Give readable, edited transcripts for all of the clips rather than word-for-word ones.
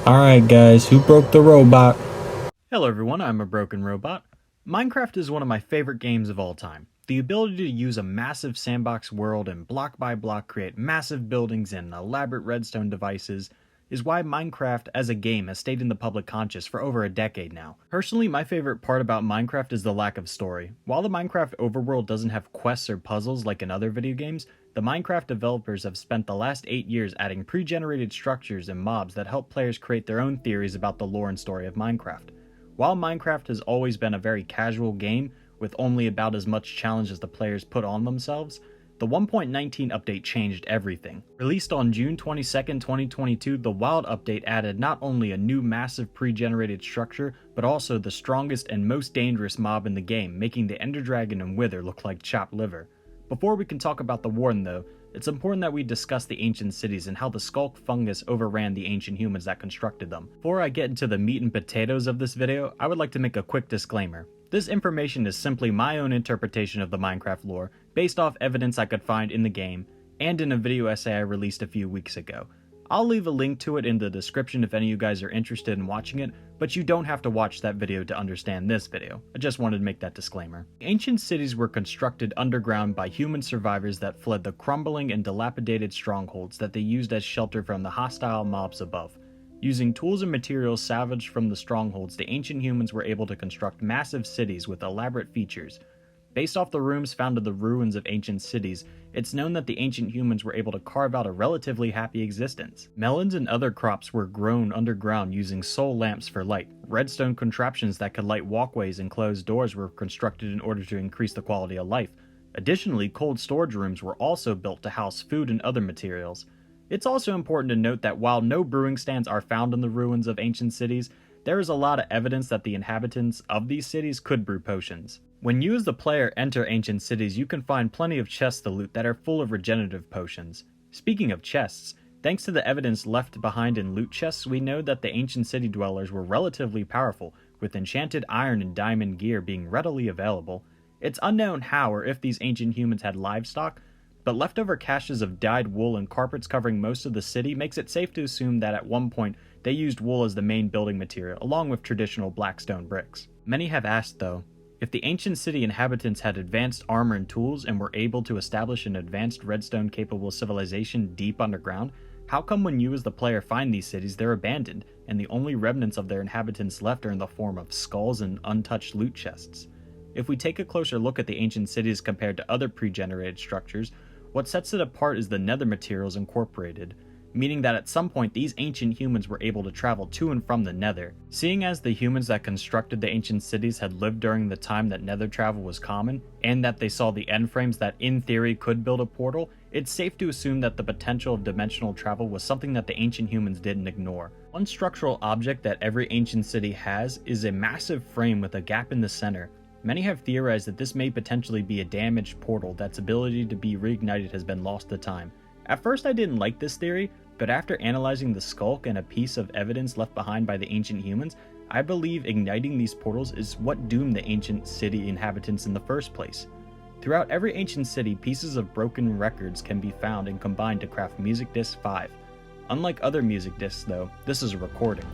Alright guys, who broke the robot? Hello everyone, I'm a broken robot. Minecraft is one of my favorite games of all time. The ability to use a massive sandbox world and block by block create massive buildings and elaborate redstone devices is why Minecraft as a game has stayed in the public conscious for over a decade now. Personally, my favorite part about Minecraft is the lack of story. While the Minecraft overworld doesn't have quests or puzzles like in other video games, the Minecraft developers have spent the last 8 years adding pre-generated structures and mobs that help players create their own theories about the lore and story of Minecraft. While Minecraft has always been a very casual game, with only about as much challenge as the players put on themselves, the 1.19 update changed everything. Released on June 22, 2022, the Wild update added not only a new massive pre-generated structure, but also the strongest and most dangerous mob in the game, making the Ender Dragon and Wither look like chopped liver. Before we can talk about the Warden though, it's important that we discuss the ancient cities and how the Skulk fungus overran the ancient humans that constructed them. Before I get into the meat and potatoes of this video, I would like to make a quick disclaimer. This information is simply my own interpretation of the Minecraft lore, based off evidence I could find in the game, and in a video essay I released a few weeks ago. I'll leave a link to it in the description if any of you guys are interested in watching it, but you don't have to watch that video to understand this video. I just wanted to make that disclaimer. Ancient cities were constructed underground by human survivors that fled the crumbling and dilapidated strongholds that they used as shelter from the hostile mobs above. Using tools and materials salvaged from the strongholds, the ancient humans were able to construct massive cities with elaborate features. Based off the rooms found in the ruins of ancient cities, it's known that the ancient humans were able to carve out a relatively happy existence. Melons and other crops were grown underground using soul lamps for light. Redstone contraptions that could light walkways and closed doors were constructed in order to increase the quality of life. Additionally, cold storage rooms were also built to house food and other materials. It's also important to note that while no brewing stands are found in the ruins of ancient cities, there is a lot of evidence that the inhabitants of these cities could brew potions. When you as the player enter ancient cities, you can find plenty of chests to loot that are full of regenerative potions. Speaking of chests, thanks to the evidence left behind in loot chests, we know that the ancient city dwellers were relatively powerful, with enchanted iron and diamond gear being readily available. It's unknown how or if these ancient humans had livestock, but leftover caches of dyed wool and carpets covering most of the city makes it safe to assume that at one point they used wool as the main building material, along with traditional black stone bricks. Many have asked though, if the ancient city inhabitants had advanced armor and tools and were able to establish an advanced redstone-capable civilization deep underground, how come when you as the player find these cities they're abandoned, and the only remnants of their inhabitants left are in the form of skulls and untouched loot chests? If we take a closer look at the ancient cities compared to other pre-generated structures, what sets it apart is the nether materials incorporated, meaning that at some point these ancient humans were able to travel to and from the nether. Seeing as the humans that constructed the ancient cities had lived during the time that nether travel was common, and that they saw the end frames that in theory could build a portal, it's safe to assume that the potential of dimensional travel was something that the ancient humans didn't ignore. One structural object that every ancient city has is a massive frame with a gap in the center. Many have theorized that this may potentially be a damaged portal that's ability to be reignited has been lost to time. At first I didn't like this theory, but after analyzing the Skulk and a piece of evidence left behind by the ancient humans, I believe igniting these portals is what doomed the ancient city inhabitants in the first place. Throughout every ancient city, pieces of broken records can be found and combined to craft Music Disc 5. Unlike other music discs though, this is a recording.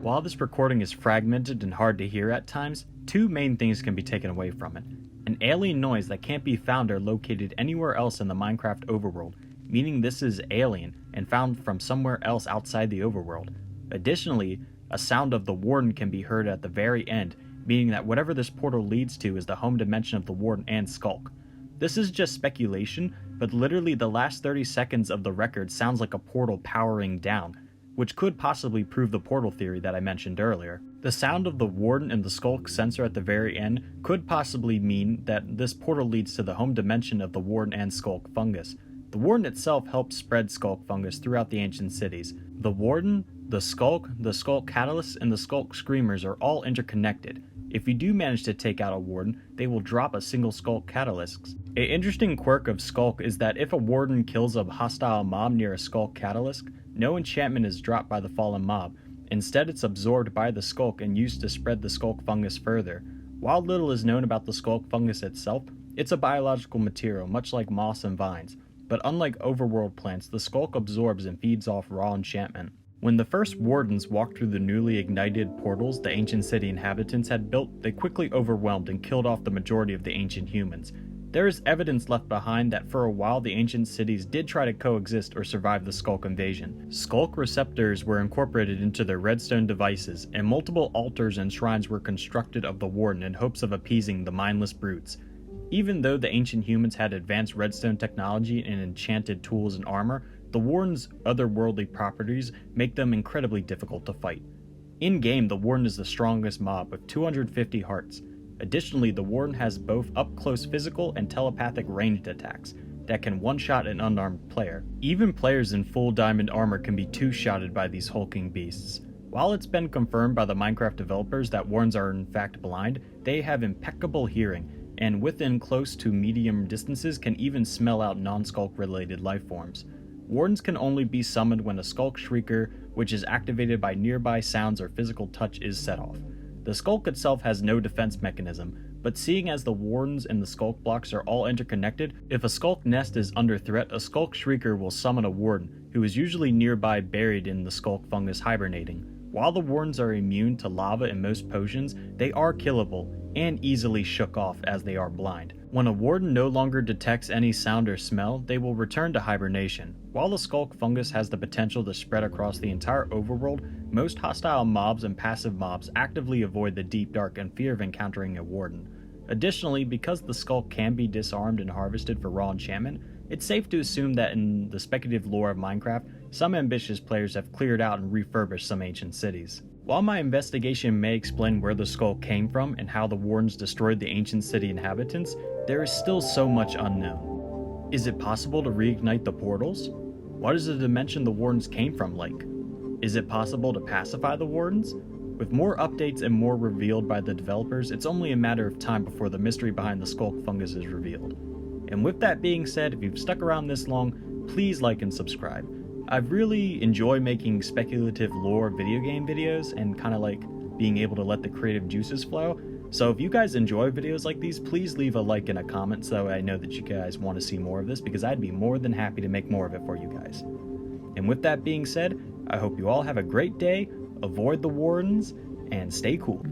While this recording is fragmented and hard to hear at times, two main things can be taken away from it. An alien noise that can't be found or located anywhere else in the Minecraft overworld, meaning this is alien and found from somewhere else outside the overworld. Additionally, a sound of the Warden can be heard at the very end, meaning that whatever this portal leads to is the home dimension of the Warden and Skulk. This is just speculation, but literally the last 30 seconds of the record sounds like a portal powering down, which could possibly prove the portal theory that I mentioned earlier. The sound of the Warden and the Skulk sensor at the very end could possibly mean that this portal leads to the home dimension of the Warden and Skulk fungus. The Warden itself helps spread Skulk fungus throughout the ancient cities. The Warden, the Skulk Catalysts, and the Skulk Screamers are all interconnected. If you do manage to take out a Warden, they will drop a single Skulk Catalyst. An interesting quirk of Skulk is that if a Warden kills a hostile mob near a Skulk Catalyst, no enchantment is dropped by the fallen mob. Instead, it's absorbed by the Skulk and used to spread the Skulk fungus further. While little is known about the Skulk fungus itself, it's a biological material much like moss and vines. But unlike overworld plants, the Skulk absorbs and feeds off raw enchantment. When the first Wardens walked through the newly ignited portals the ancient city inhabitants had built, they quickly overwhelmed and killed off the majority of the ancient humans. There is evidence left behind that for a while the ancient cities did try to coexist or survive the Skulk invasion. Skulk receptors were incorporated into their redstone devices, and multiple altars and shrines were constructed of the Warden in hopes of appeasing the mindless brutes. Even though the ancient humans had advanced redstone technology and enchanted tools and armor, the Warden's otherworldly properties make them incredibly difficult to fight. In-game, the Warden is the strongest mob with 250 hearts. Additionally, the Warden has both up-close physical and telepathic ranged attacks that can one-shot an unarmed player. Even players in full diamond armor can be two-shotted by these hulking beasts. While it's been confirmed by the Minecraft developers that Wardens are in fact blind, they have impeccable hearing, and within close to medium distances can even smell out non-Skulk related life forms. Wardens can only be summoned when a Skulk Shrieker, which is activated by nearby sounds or physical touch, is set off. The Skulk itself has no defense mechanism, but seeing as the Wardens and the Skulk blocks are all interconnected, if a Skulk nest is under threat, a Skulk Shrieker will summon a Warden, who is usually nearby buried in the Skulk fungus hibernating. While the Wardens are immune to lava and most potions, they are killable and easily shook off as they are blind. When a Warden no longer detects any sound or smell, they will return to hibernation. While the Skulk fungus has the potential to spread across the entire overworld, most hostile mobs and passive mobs actively avoid the deep dark in fear of encountering a Warden. Additionally, because the Skulk can be disarmed and harvested for raw enchantment, it's safe to assume that in the speculative lore of Minecraft, some ambitious players have cleared out and refurbished some ancient cities. While my investigation may explain where the Skulk came from and how the Wardens destroyed the ancient city inhabitants, there is still so much unknown. Is it possible to reignite the portals? What is the dimension the Wardens came from like? Is it possible to pacify the Wardens? With more updates and more revealed by the developers, it's only a matter of time before the mystery behind the Skulk fungus is revealed. And with that being said, if you've stuck around this long, please like and subscribe. I've really enjoyed making speculative lore video game videos and kind of like being able to let the creative juices flow. So if you guys enjoy videos like these, please leave a like and a comment so I know that you guys want to see more of this, because I'd be more than happy to make more of it for you guys. And with that being said, I hope you all have a great day, avoid the Wardens, and stay cool.